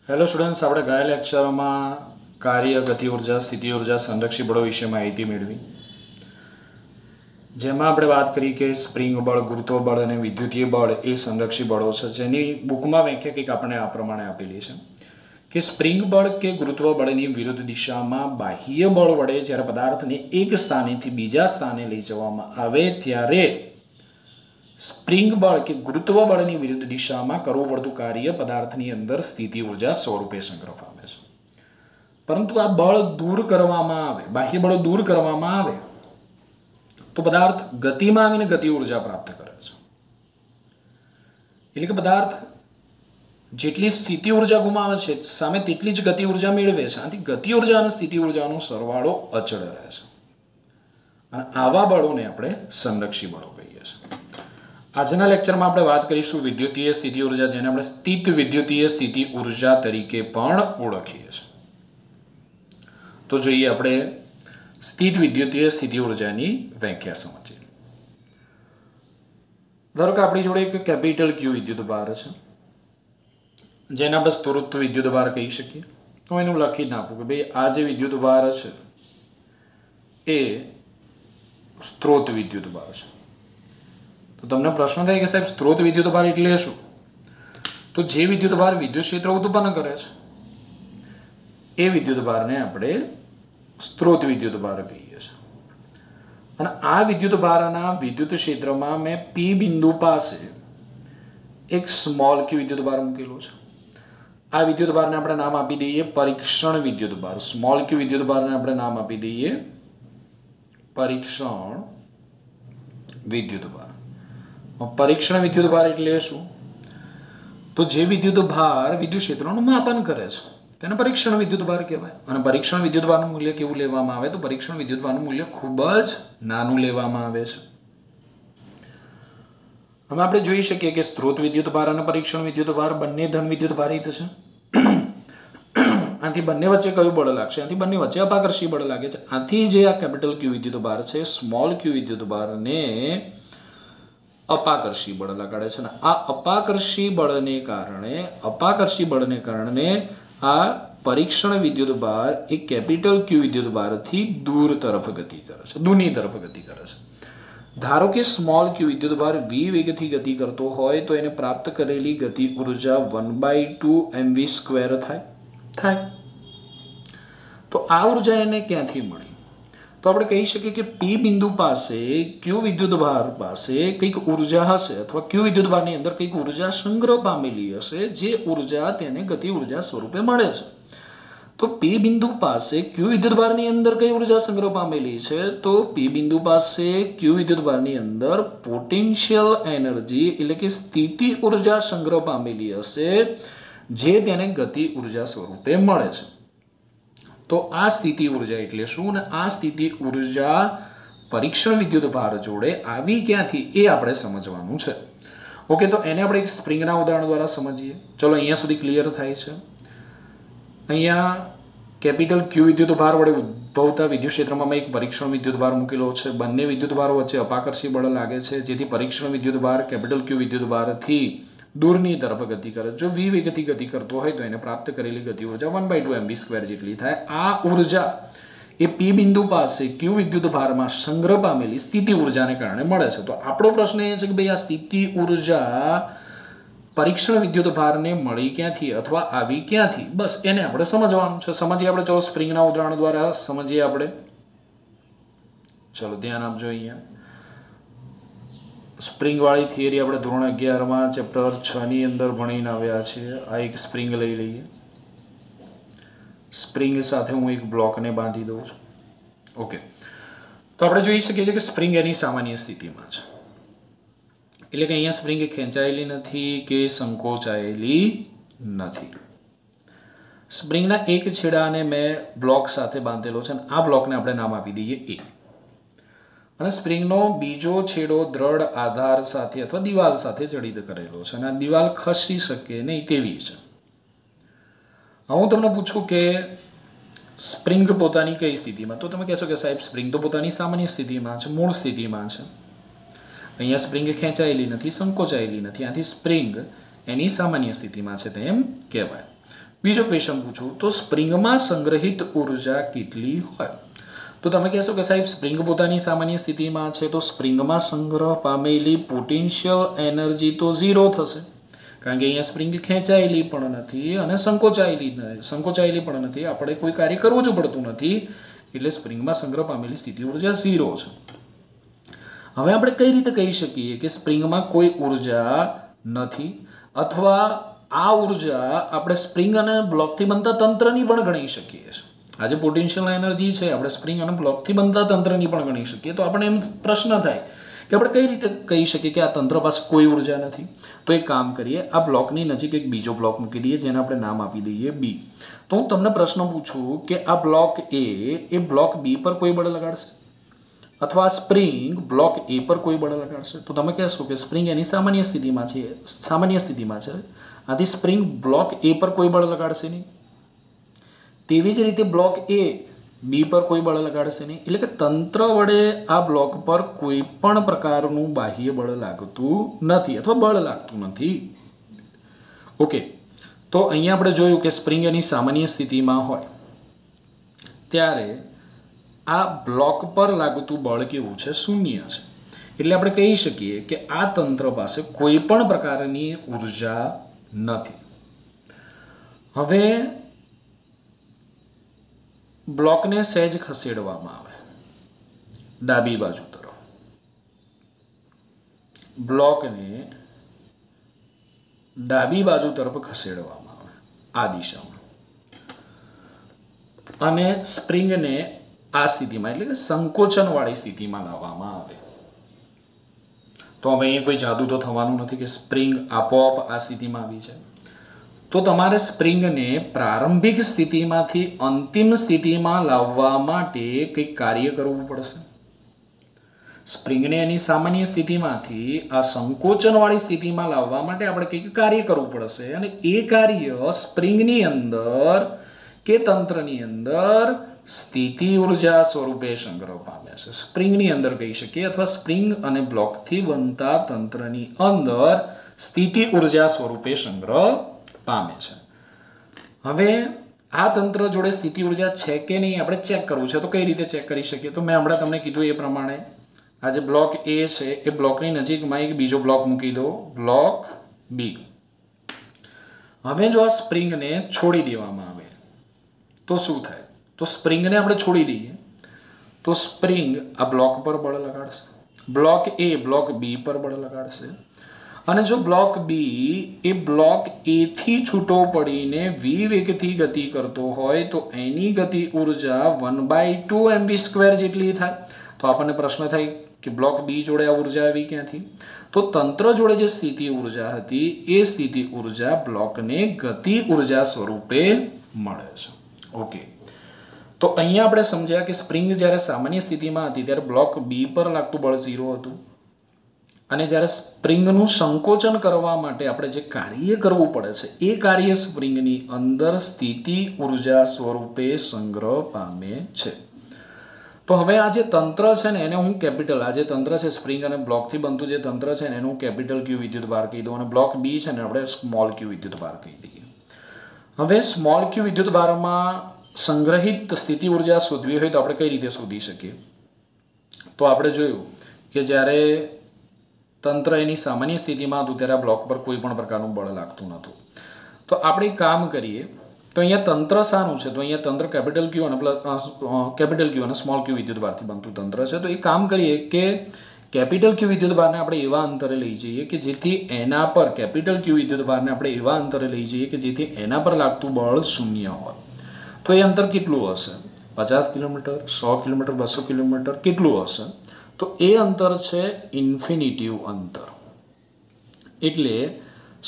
Hello students, આપણે ગયા લેક્ચરમાં કાર્ય, ગતિ ઉર્જા, સ્થિતિ ઉર્જા, સંરક્ષી બળો વિશે માહિતી મેળવી, જેમાં આપણે વાત કરી કે સ્પ્રિંગ બળ, ગુરુત્વ બળ અને વિદ્યુતીય બળ એ સંરક્ષી બળો છે, જેની બુકમાં વ્યાખ્યા કંઈક આપણે આ પ્રમાણે આપેલી છે કે સ્પ્રિંગ બળ કે ગુરુત્વ બળની વિરુદ્ધ દિશામાં બાહ્ય બળ વડે જ્યારે પદાર્થને એક સ્થાનેથી બીજા સ્થાને લઈ જવામાં આવે ત્યારે સ્પ્રિંગ બળ કે ગુરુત્વ બળની વિરુદ્ધ દિશામાં કરવું પડતું કાર્ય પદાર્થની અંદર સ્થિતિ ઉર્જા સ્વરૂપે સંગ્રહ પામે છે. પરંતુ આ બળ દૂર કરવામાં આવે, બાહ્ય બળો દૂર કરવામાં આવે તો પદાર્થ ગતિમાં આવીને ગતિ ઉર્જા પ્રાપ્ત કરે છે. એટલે કે પદાર્થ જેટલી સ્થિતિ ઉર્જા ગુમાવે છે સામે તેટલી જ ગતિ ઉર્જા મેળવે છે. આથી ગતિ ઉર્જા અને સ્થિતિ ઉર્જાનો સરવાળો અચળ રહે છે અને આવા બળોને આપણે સંરક્ષી બળો કહીએ છીએ. આજના લેક્ચરમાં આપણે વાત કરીશું વિદ્યુતીય સ્થિતિ ઉર્જા, જેને આપણે સ્થિત વિદ્યુતીય સ્થિતિ ઉર્જા તરીકે પણ ઓળખીએ છીએ. તો જોઈએ આપણે સ્થિત વિદ્યુતીય સ્થિતિ ઉર્જાની વ્યાખ્યા સમજીએ. ધારો કે આપણી જોડે એક કેપિટલ ક્યુ વિદ્યુત ભાર છે, જેને આપણે સ્ત્રોત વિદ્યુત ભાર કહી શકીએ. તો એનું લખી જ નાખું કે ભાઈ આ જે વિદ્યુત ભાર છે એ સ્ત્રોત વિદ્યુત ભાર છે. તો તમને પ્રશ્ન થાય કે સાહેબ સ્ત્રોત વિદ્યુત ભાર એટલે શું? તો જે વિદ્યુત ભાર વિદ્યુત ક્ષેત્ર ઉત્પન્ન કરે છે એ વિદ્યુત ભારને આપણે સ્ત્રોત વિદ્યુત ભાર કહીએ છીએ. અને આ વિદ્યુત ભારના વિદ્યુત ક્ષેત્રમાં મેં પી બિંદુ પાસે એક સ્મોલ ક્યુ વિદ્યુત ભાર મૂકેલો છે. આ વિદ્યુત ભારને આપણે નામ આપી દઈએ પરીક્ષણ વિદ્યુત ભાર. સ્મોલ ક્યુ વિદ્યુત ભારને આપણે નામ આપી દઈએ પરીક્ષણ વિદ્યુત ભાર. પરીક્ષણ વિદ્યુત ભાર એટલે શું? તો જે વિદ્યુત ભાર વિદ્યુત ક્ષેત્રનું માપન કરે છે તેને પરીક્ષણ વિદ્યુત ભાર કહેવાય. અને પરીક્ષણ વિદ્યુત ભારનું મૂલ્ય કેવું લેવામાં આવે? તો પરીક્ષણ વિદ્યુત ભારનું મૂલ્ય ખૂબ જ નાનું લેવામાં આવે છે. હવે આપણે જોઈ શકીએ કે સ્ત્રોત વિદ્યુત ભાર અને પરીક્ષણ વિદ્યુત ભાર બંને ધન વિદ્યુત ભારિત છે. આથી બંને વચ્ચે કયું બળ લાગશે? આથી બંને વચ્ચે અપાકર્ષી બળ લાગે છે. આથી જે આ કેપિટલ ક્યુ વિદ્યુત ભાર છે, સ્મોલ ક્યુ વિદ્યુત ભારને અપાકર્ષી બળ લગાડે છે. આ અપાકર્ષી બળને કારણે આ પરીક્ષણ વિદ્યુત ભાર એ કેપિટલ ક્યુ વિદ્યુત ભારથી દૂર તરફ ગતિ કરે છે, દૂરની તરફ ગતિ કરે છે. ધારો કે સ્મોલ ક્યુ વિદ્યુત ભાર v વેગથી ગતિ કરતો હોય તો એને પ્રાપ્ત કરેલી ગતિ ઉર્જા 1/2 mv² થાય. તો આ ઉર્જા એને ક્યાંથી મળી? તો આપણે કહી શકીએ કે પી બિંદુ પાસે ક્યુ વિદ્યુત ભાર પાસે કંઈક ઉર્જા હશે, અથવા ક્યુ વિદ્યુત ભારની અંદર કંઈક ઉર્જા સંગ્રહ પામેલી હશે, જે ઉર્જા તેને ગતિ ઉર્જા સ્વરૂપે મળે છે. તો પી બિંદુ પાસે ક્યુ વિદ્યુત ભારની અંદર કઈ ઉર્જા સંગ્રહ પામેલી છે? તો પી બિંદુ પાસે ક્યુ વિદ્યુત ભારની અંદર પોટેન્શિયલ એનર્જી એટલે કે સ્થિતિ ઉર્જા સંગ્રહ પામેલી હશે, જે તેને ગતિ ઉર્જા સ્વરૂપે મળે છે. તો આ સ્થિતિ ઉર્જા એટલે શું? અને આ સ્થિતિ ઉર્જા પરીક્ષણ વિદ્યુત ભાર જોડે આવી ક્યાંથી એ આપણે સમજવાનું છે. ઓકે, તો એને આપણે એક સ્પ્રિંગના ઉદાહરણ દ્વારા સમજીએ. ચલો, અહીંયા સુધી ક્લિયર થાય છે. અહીંયા કેપિટલ ક્યુ વિદ્યુત ભાર વડે ઉદ્ભવતા વિદ્યુત ક્ષેત્રમાં મેં એક પરીક્ષણ વિદ્યુત ભાર મૂકેલો છે. બંને વિદ્યુત ભારો વચ્ચે અપાકર્ષી બળ લાગે છે, જેથી પરીક્ષણ વિદ્યુત ભાર કેપિટલ ક્યુ વિદ્યુત ભારથી દૂરની તરફ ગતિ કરે. જો v વેગથી ગતિ કરતો હોય તો એને પ્રાપ્ત કરેલી ગતિ ઉર્જા 1/2 mv² જેટલી થાય. આ ઉર્જા એ પી બિંદુ પાસે ક્યુ વિદ્યુત ભારમાં સંગ્રહ પામેલી સ્થિતિ ઉર્જાને કારણે મળે છે. તો આપણો પ્રશ્ન એ છે કે ભાઈ આ સ્થિતિ ઉર્જા પરીક્ષણ વિદ્યુત ભારને મળી ક્યાંથી અથવા આવી ક્યાંથી? બસ એને આપણે સમજવાનું છે. સમજીએ આપણે. ચલો, સ્પ્રિંગના ઉદાહરણ દ્વારા સમજીએ આપણે. ચલો, ધ્યાન આપજો. અહીંયા સ્પ્રિંગ વાળી થિયરી આપણે ધોરણ 11માં ચેપ્ટર 6 ની અંદર ભણીને આવ્યા છીએ. આ એક સ્પ્રિંગ લઈ લઈએ. સ્પ્રિંગ સાથે હું એક બ્લોકને બાંધી દઉં છું. ઓકે, તો આપણે જોઈ શકીએ છીએ કે સ્પ્રિંગ એની સામાન્ય સ્થિતિમાં છે. એટલે કે અહીંયા સ્પ્રિંગ ખેંચાયેલી નથી કે સંકોચાયેલી નથી. સ્પ્રિંગના એક છેડાને મેં બ્લોક સાથે બાંધેલો છે અને આ બ્લોકને આપણે નામ આપી દઈએ A. અને સ્પ્રિંગનો બીજો છેડો દ્રઢ આધાર સાથે અથવા દિવાલ સાથે જડિત કરેલો છે અને આ દિવાલ ખસી શકે નહીં તેવી છે. હું તમને પૂછું કે સ્પ્રિંગ પોતાની કઈ સ્થિતિમાં? તો તમે કહેશો કે સાહેબ સ્પ્રિંગ તો પોતાની સામાન્ય સ્થિતિમાં છે, મૂળ સ્થિતિમાં છે. અહીંયા સ્પ્રિંગ ખેંચાયેલી નથી, સંકોચાયેલી નથી. આથી સ્પ્રિંગ એની સામાન્ય સ્થિતિમાં છે તેમ કહેવાય. બીજો ક્વેશ્ચન પૂછું તો સ્પ્રિંગમાં સંગ્રહિત ઉર્જા કેટલી હોય? તો તમે કહેશો કે સાહેબ સ્પ્રિંગ પોતાની સામાન્ય સ્થિતિમાં છે તો સ્પ્રિંગમાં સંગ્રહ પામેલી પોટેન્શિયલ એનર્જી તો 0 થશે, કારણ કે અહીંયા સ્પ્રિંગ ખેંચાયેલી પણ નથી અને સંકોચાયેલી પણ નથી, આપણે કોઈ કાર્ય કરવું જ પડતું નથી, એટલે સ્પ્રિંગમાં સંગ્રહ પામેલી સ્થિતિ ઉર્જા 0 છે. હવે આપણે કઈ રીતે કહી શકીએ કે સ્પ્રિંગમાં કોઈ ઉર્જા નથી, અથવા આ ઉર્જા આપણે સ્પ્રિંગ અને બ્લોકથી બનતા તંત્રની પણ ગણી શકીએ છીએ. આ જે પોટેન્શિયલ એનર્જી છે આપણે સ્પ્રિંગ અને બ્લોકથી બનતા તંત્રની પણ ગણી શકીએ. તો આપણે એમ પ્રશ્ન થાય કે આપણે કઈ રીતે કહી શકીએ કે આ તંત્ર પાસે કોઈ ઉર્જા નથી? તો એક કામ કરીએ, આ બ્લોકની નજીક એક બીજો બ્લોક મૂકી દઈએ જેને આપણે નામ આપી દઈએ બી. તો હું તમને પ્રશ્ન પૂછું કે આ બ્લોક એ બ્લોક બી પર કોઈ બળ લગાડશે, અથવા સ્પ્રિંગ બ્લોક એ પર કોઈ બળ લગાડશે? તો તમે કહેશો કે સ્પ્રિંગ એની સામાન્ય સ્થિતિમાં છે, આથી સ્પ્રિંગ બ્લોક એ પર કોઈ બળ લગાડશે નહીં. તેવી જ રીતે બ્લોક એ બી પર કોઈ બળ લગાડશે નહીં. એટલે કે તંત્ર વડે આ બ્લોક પર કોઈ પણ પ્રકારનું બાહ્ય બળ લાગતું નથી અથવા બળ લાગતું નથી. ઓકે, તો અહીંયા આપણે જોયું કે સ્પ્રિંગ એની સામાન્ય સ્થિતિમાં હોય ત્યારે આ બ્લોક પર લાગતું બળ કેવું છે? 0 છે. એટલે આપણે કહી શકીએ કે આ તંત્ર પાસે કોઈ પણ પ્રકારની ઉર્જા નથી. હવે બ્લોકને સહેજ ખસેડવામાં આવે ડાબી બાજુ તરફ, બ્લોકને ડાબી બાજુ તરફ ખસેડવામાં આવે આ દિશામાં, અને સ્પ્રિંગને આ સ્થિતિમાં એટલે કે સંકોચનવાળી સ્થિતિમાં લાવવામાં આવે. તો હવે અહીંયા કોઈ જાદુ તો થવાનું નથી કે સ્પ્રિંગ આપોઆપ આ સ્થિતિમાં આવી છે. તો તમારે સ્પ્રિંગને પ્રારંભિક સ્થિતિમાંથી અંતિમ સ્થિતિમાં લાવવા માટે કંઈક કાર્ય કરવું પડશે. સ્પ્રિંગને એની સામાન્ય સ્થિતિમાંથી આ સંકોચનવાળી સ્થિતિમાં લાવવા માટે આપણે કંઈક કાર્ય કરવું પડશે, અને એ કાર્ય સ્પ્રિંગની અંદર કે તંત્રની અંદર સ્થિતિ ઉર્જા સ્વરૂપે સંગ્રહ પામે છે. સ્પ્રિંગની અંદર કહી શકીએ, અથવા સ્પ્રિંગ અને બ્લોકથી બનતા તંત્રની અંદર સ્થિતિ ઉર્જા સ્વરૂપે સંગ્રહ પામે છે. હવે આ તંત્ર જોડે સ્થિતિ ઉર્જા છે કે નહીં આપણે ચેક કરવું છે. તો કઈ રીતે ચેક કરી શકીએ? તો મેં હમણાં તમને કીધું એ પ્રમાણે આ જે બ્લોક એ છે એ બ્લોકની નજીકમાં એક બીજો બ્લોક મૂકી દો, બ્લોક બી. હવે જો આ સ્પ્રિંગને છોડી દેવામાં આવે તો શું થાય? તો સ્પ્રિંગને આપણે છોડી દઈએ તો સ્પ્રિંગ આ બ્લોક પર બળ લગાડશે, બ્લોક એ બ્લોક બી પર બળ લગાડશે, અને જો બ્લોક બી એ બ્લોક એ થી છૂટો પડીને વી વેગથી ગતિ કરતો હોય તો એની ગતિ ઉર્જા 1/2 mv² જેટલી થાય. તો આપણને પ્રશ્ન થાય કે બ્લોક બી જોડે આ ઉર્જા આવી ક્યાંથી? તો તંત્ર જોડે જે સ્થિતિ ઉર્જા હતી એ સ્થિતિ ઉર્જા બ્લોકને ગતિ ઉર્જા સ્વરૂપે મળે છે. ઓકે, તો અહીંયા આપણે સમજ્યા કે સ્પ્રિંગ જ્યારે સામાન્ય સ્થિતિમાં હતી ત્યારે બ્લોક બી પર લાગતું બળ 0 હતું, અને જ્યારે સ્પ્રિંગનું સંકોચન કરવા માટે આપણે જે કાર્ય કરવું પડે છે એ કાર્ય સ્પ્રિંગની અંદર સ્થિતિ ઉર્જા સ્વરૂપે સંગ્રહ પામે છે. તો હવે આ જે તંત્ર છે ને એને હું કેપિટલ, આ જે તંત્ર છે સ્પ્રિંગ અને બ્લોકથી બનતું જે તંત્ર છે ને એનું હું કેપિટલ ક્યુ વિદ્યુતભાર કહી દઉં, અને બ્લોક બી છે ને આપણે સ્મોલ ક્યુ વિદ્યુતભાર કહી દઈએ. હવે સ્મોલ ક્યુ વિદ્યુતભારમાં સંગ્રહિત સ્થિતિ ઉર્જા શોધવી હોય તો આપણે કઈ રીતે શોધી શકીએ? તો આપણે જોયું કે જ્યારે તંત્ર એની સામાન્ય સ્થિતિમાં હતું ત્યારે આ બ્લોક પર કોઈ પણ પ્રકારનું બળ લાગતું નહોતું. તો આપણે કામ કરીએ તો અહીંયા તંત્ર શાનું છે? તો અહીંયા તંત્ર કેપિટલ ક્યુ અને સ્મોલ ક્યુ વિદ્યુતભારથી બનતું તંત્ર છે. તો એ કામ કરીએ કે કેપિટલ ક્યુ વિદ્યુતભારને આપણે એવા અંતરે લઈ જઈએ કે જેથી એના પર કેપિટલ ક્યુ વિદ્યુતભારને આપણે એવા અંતરે લઈ જઈએ કે જેથી એના પર લાગતું બળ 0 હોય. તો એ અંતર કેટલું હશે? 50 કિલોમીટર, 100 કિલોમીટર, 200 કિલોમીટર કેટલું હશે? તો એ અંતર છે ઇન્ફિનિટિવ અંતર. એટલે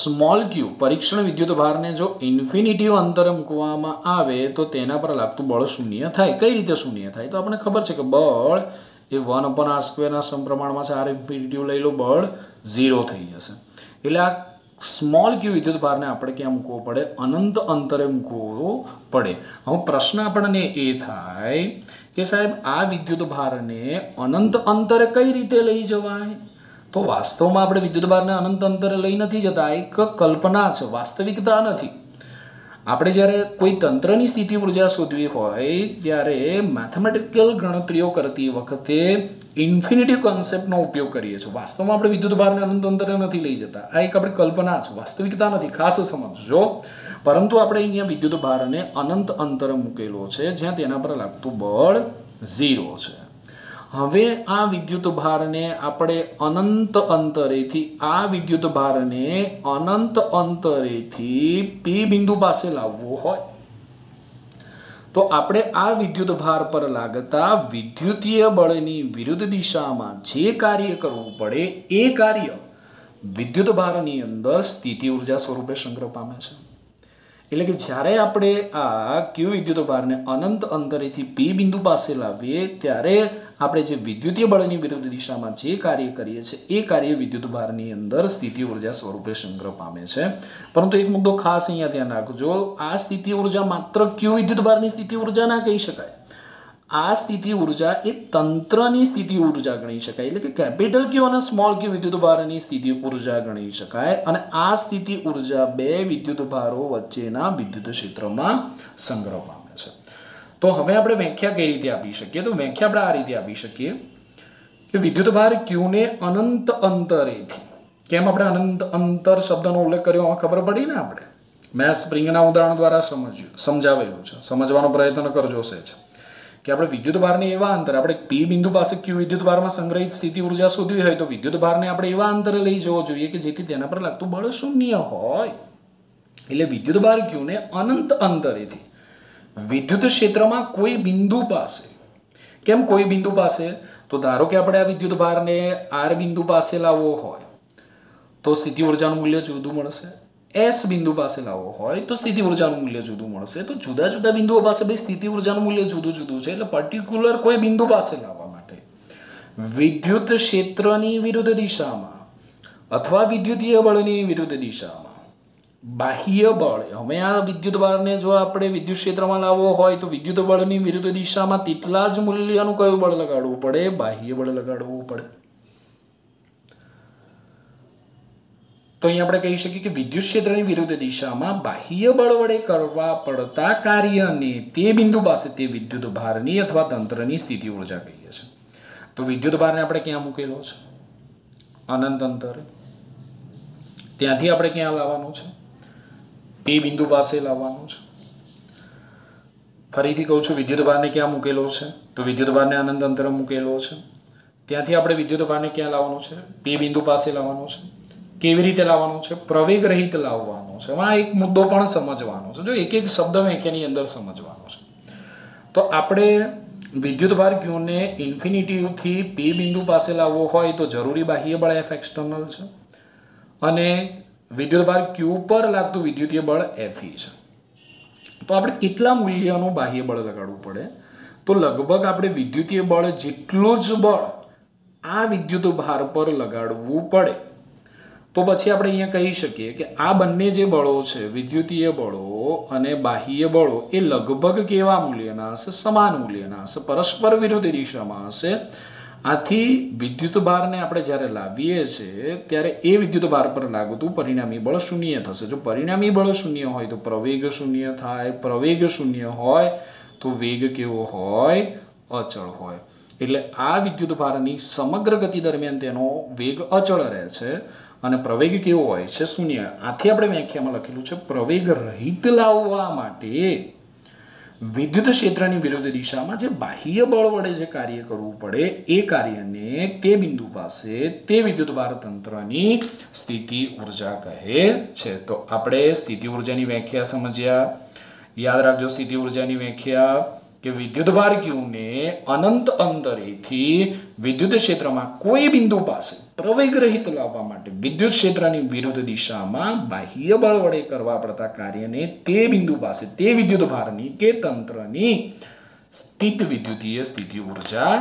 સ્મોલ ક્યુ પરીક્ષણ વિદ્યુતભારને જો ઇન્ફિનિટિવ અંતરે મૂકવામાં આવે તો તેના પર લાગતું બળ 0 થાય. કઈ રીતે 0 થાય? તો આપણને ખબર છે કે બળ એ 1/r² ના સમપ્રમાણમાં છે. r ઇન્ફિનિટિવ લઈ લો, બળ 0 થઈ જશે. એટલે આ સ્મોલ ક્યુ વિદ્યુતભારને આપણે ક્યાં મૂકવો પડે? અનંત અંતરે મૂકવો પડે. હવે પ્રશ્ન આપણને એ થાય કે સાહેબ આ વિદ્યુતભારને અનંત અંતરે કઈ રીતે લઈ જવાય? તો વાસ્તવમાં આપણે વિદ્યુતભારને અનંત અંતરે લઈ નથી જતા, એક કલ્પના છે, વાસ્તવિકતા નથી. આપણે જ્યારે કોઈ તંત્રની સ્થિતિ ઉર્જા શોધવી હોય ત્યારે મેથેમેટિકલ ગણતરીઓ કરતી વખતે ઇન્ફિનિટી કોન્સેપ્ટનો ઉપયોગ કરીએ છીએ. વાસ્તવમાં આપણે વિદ્યુત ભારને અનંત અંતરે નથી લઈ જતા. આ એક આપણી કલ્પના છે, વાસ્તવિકતા નથી, ખાસ સમજજો. પરંતુ આપણે અહીંયા વિદ્યુત ભારને અનંત અંતરે મૂકેલો છે જ્યાં તેના પર લાગતું બળ 0 છે. હવે આ વિદ્યુત ભારને આપણે અનંત અંતરેથી P બિંદુ પાસે લાવવો હોય તો આપણે આ વિદ્યુત ભાર પર લાગતા વિદ્યુતીય બળની વિરુદ્ધ દિશામાં જે કાર્ય કરવું પડે એ કાર્ય વિદ્યુત ભારની અંદર સ્થિતિ ઉર્જા સ્વરૂપે સંગ્રહ પામે છે. એટલે કે જ્યારે આપણે આ Q વિદ્યુત ભારને અનંત અંતરેથી P બિંદુ પાસે લાવીએ ત્યારે આપણે જે વિદ્યુતીય બળની વિરુદ્ધ દિશામાં જે કાર્ય કરીએ છીએ એ કાર્ય વિદ્યુત ભારની અંદર સ્થિતિ ઉર્જા સ્વરૂપે સંગ્રહ પામે છે. પરંતુ એક મુદ્દો ખાસ અહીંયા ધ્યાન રાખજો, આ સ્થિતિ ઉર્જા માત્ર Q વિદ્યુત ભારની સ્થિતિ ઉર્જા ના કહી શકાય. આ સ્થિતિ ઉર્જા એ તંત્રની સ્થિતિ ઉર્જા ગણી શકાય. એટલે કે કેપિટલ Q અને સ્મોલ Q વિદ્યુત ભારની સ્થિતિ ઉર્જા ગણી શકાય. અને આ સ્થિતિ ઉર્જા બે વિદ્યુત ભારો વચ્ચેના વિદ્યુત ક્ષેત્રમાં સંગ્રહ પામે છે. તો હવે આપણે વ્યાખ્યા કઈ રીતે આપી શકીએ? તો વ્યાખ્યા આપણે આ રીતે આપી શકીએ કે વિદ્યુત ભાર Q ને અનંત અંતરેથી, કેમ આપણે અનંત અંતર શબ્દનો ઉલ્લેખ કર્યો ખબર પડી ને? આપણે મેં સ્પ્રિંગના ઉદાહરણ દ્વારા સમજાવેલું છે, સમજવાનો પ્રયત્ન કરજો છે કે આપણે વિદ્યુત ભારને એવા અંતરે, આપણે P બિંદુ પાસે Q વિદ્યુત ભારમાં સંગ્રહિત સ્થિતિ ઉર્જા શોધવી હોય તો વિદ્યુત ભારને આપણે એવા અંતરે લઈ જવો જોઈએ કે જેથી તેના પર લાગતું બળ 0 હોય. એટલે વિદ્યુત ભાર Q ને અનંત અંતરેથી વિદ્યુત ક્ષેત્રમાં કોઈ બિંદુ પાસે, કેમ કોઈ બિંદુ પાસે? તો ધારો કે આપણે આ વિદ્યુત ભારને R બિંદુ પાસે લાવવો હોય તો સ્થિતિ ઉર્જાનું મૂલ્ય જુદું મળશે. S બિંદુ પાસે લાવવો હોય તો સ્થિતિ ઉર્જાનું મૂલ્ય જુદું મળશે. તો જુદા જુદા બિંદુઓ પાસે ભાઈ સ્થિતિ ઉર્જાનું મૂલ્ય જુદું જુદું છે. એટલે પર્ટિક્યુલર કોઈ બિંદુ પાસે લાવવા માટે વિદ્યુત ક્ષેત્રની વિરુદ્ધ દિશામાં અથવા વિદ્યુતીય બળની વિરુદ્ધ દિશામાં બાહ્ય બળ, હવે આ વિદ્યુત ભારને જો આપણે વિદ્યુત ક્ષેત્રમાં લાવવો હોય તો વિદ્યુત બળની વિરુદ્ધ દિશામાં તેટલા જ મૂલ્યનું કયું બળ લગાડવું પડે? બાહ્ય બળ લગાડવું પડે. તો અહીં આપણે કહી શકીએ કે વિદ્યુત ક્ષેત્રની વિરુદ્ધ દિશામાં બાહ્ય બળ વડે કરવા પડતા કાર્યને તે બિંદુ પાસે તે વિદ્યુત ભારની અથવા તંત્રની સ્થિતિ ઉર્જા કહીએ છીએ. તો વિદ્યુત ભારને આપણે ક્યાં મૂકેલો છે? અનંત અંતરે. ત્યાંથી આપણે ક્યાં લાવવાનું છે? P બિંદુ પાસે લાવવાનું છે. ફરીથી કહું છું, વિદ્યુત ભારને ક્યાં મૂકેલો છે? તો વિદ્યુત ભારને અનંત અંતરે મૂકેલો છે. ત્યાંથી આપણે વિદ્યુત ભારને ક્યાં લાવવાનું છે? P બિંદુ પાસે લાવવાનું છે. કેવી રીતે લાવવાનું છે? પ્રવેગ રહિત લાવવાનું છે. આ એક મુદ્દો પણ સમજવાનો છે, જો એક એક શબ્દ વ્યાખ્યાની અંદર સમજવાનો છે. તો આપણે વિદ્યુત ભાર Q ને ઇન્ફિનિટીથી P બિંદુ પાસે લાવવો હોય તો જરૂરી બાહ્ય બળ F એક્સટર્નલ છે અને વિદ્યુત ભાર Q પર લાગતું વિદ્યુતીય બળ Fe છે. તો આપણે કેટલા મૂલ્યનું બાહ્ય બળ લગાડવું પડે? તો લગભગ આપણે વિદ્યુતીય બળ જેટલું જ બળ આ વિદ્યુત ભાર પર લગાડવું પડે. તો પછી આપણે અહીંયા કહી શકીએ કે આ બંને જે બળો છે, વિદ્યુતીય બળો અને બાહ્ય બળો, એ લગભગ કેવા મૂલ્યના હશે? સમાન મૂલ્યના હશે, પરસ્પર વિરુદ્ધ દિશામાં હશે. આથી વિદ્યુત ભારને આપણે જ્યારે લાવીએ છીએ ત્યારે એ વિદ્યુત ભાર પર લાગતું પરિણામી બળ 0 થશે. જો પરિણામી બળ 0 હોય તો પ્રવેગ 0 થાય. પ્રવેગ 0 હોય તો વેગ કેવો હોય? અચળ હોય. એટલે આ વિદ્યુત ભારની સમગ્ર ગતિ દરમિયાન તેનો વેગ અચળ રહે છે અને પ્રવેગ કેવો હોય છે? 0. આથી આપણે વ્યાખ્યામાં લખેલું છે પ્રવેગ રહિત લાવવા માટે વિદ્યુત ક્ષેત્રની વિરુદ્ધ દિશામાં જે બાહ્ય બળ વડે જે કાર્ય કરવું પડે એ કાર્યને તે બિંદુ પાસે તે વિદ્યુત ભાર તંત્રની સ્થિતિ ઉર્જા કહે છે. તો આપણે સ્થિતિ ઉર્જાની વ્યાખ્યા સમજ્યા. યાદ રાખજો સ્થિતિ ઉર્જાની વ્યાખ્યા કે વિદ્યુત ભાર Q ને અનંત અંતરેથી વિદ્યુત ક્ષેત્રમાં કોઈ બિંદુ પાસે પ્રવેગ રહિત લાવવા માટે વિદ્યુત ક્ષેત્રની વિરુદ્ધ દિશામાં બાહ્ય બળ વડે કરવા પડતા કાર્યને તે બિંદુ પાસે તે વિદ્યુત ભારની કે તંત્રની સ્થિત વિદ્યુતીય સ્થિતિ ઉર્જા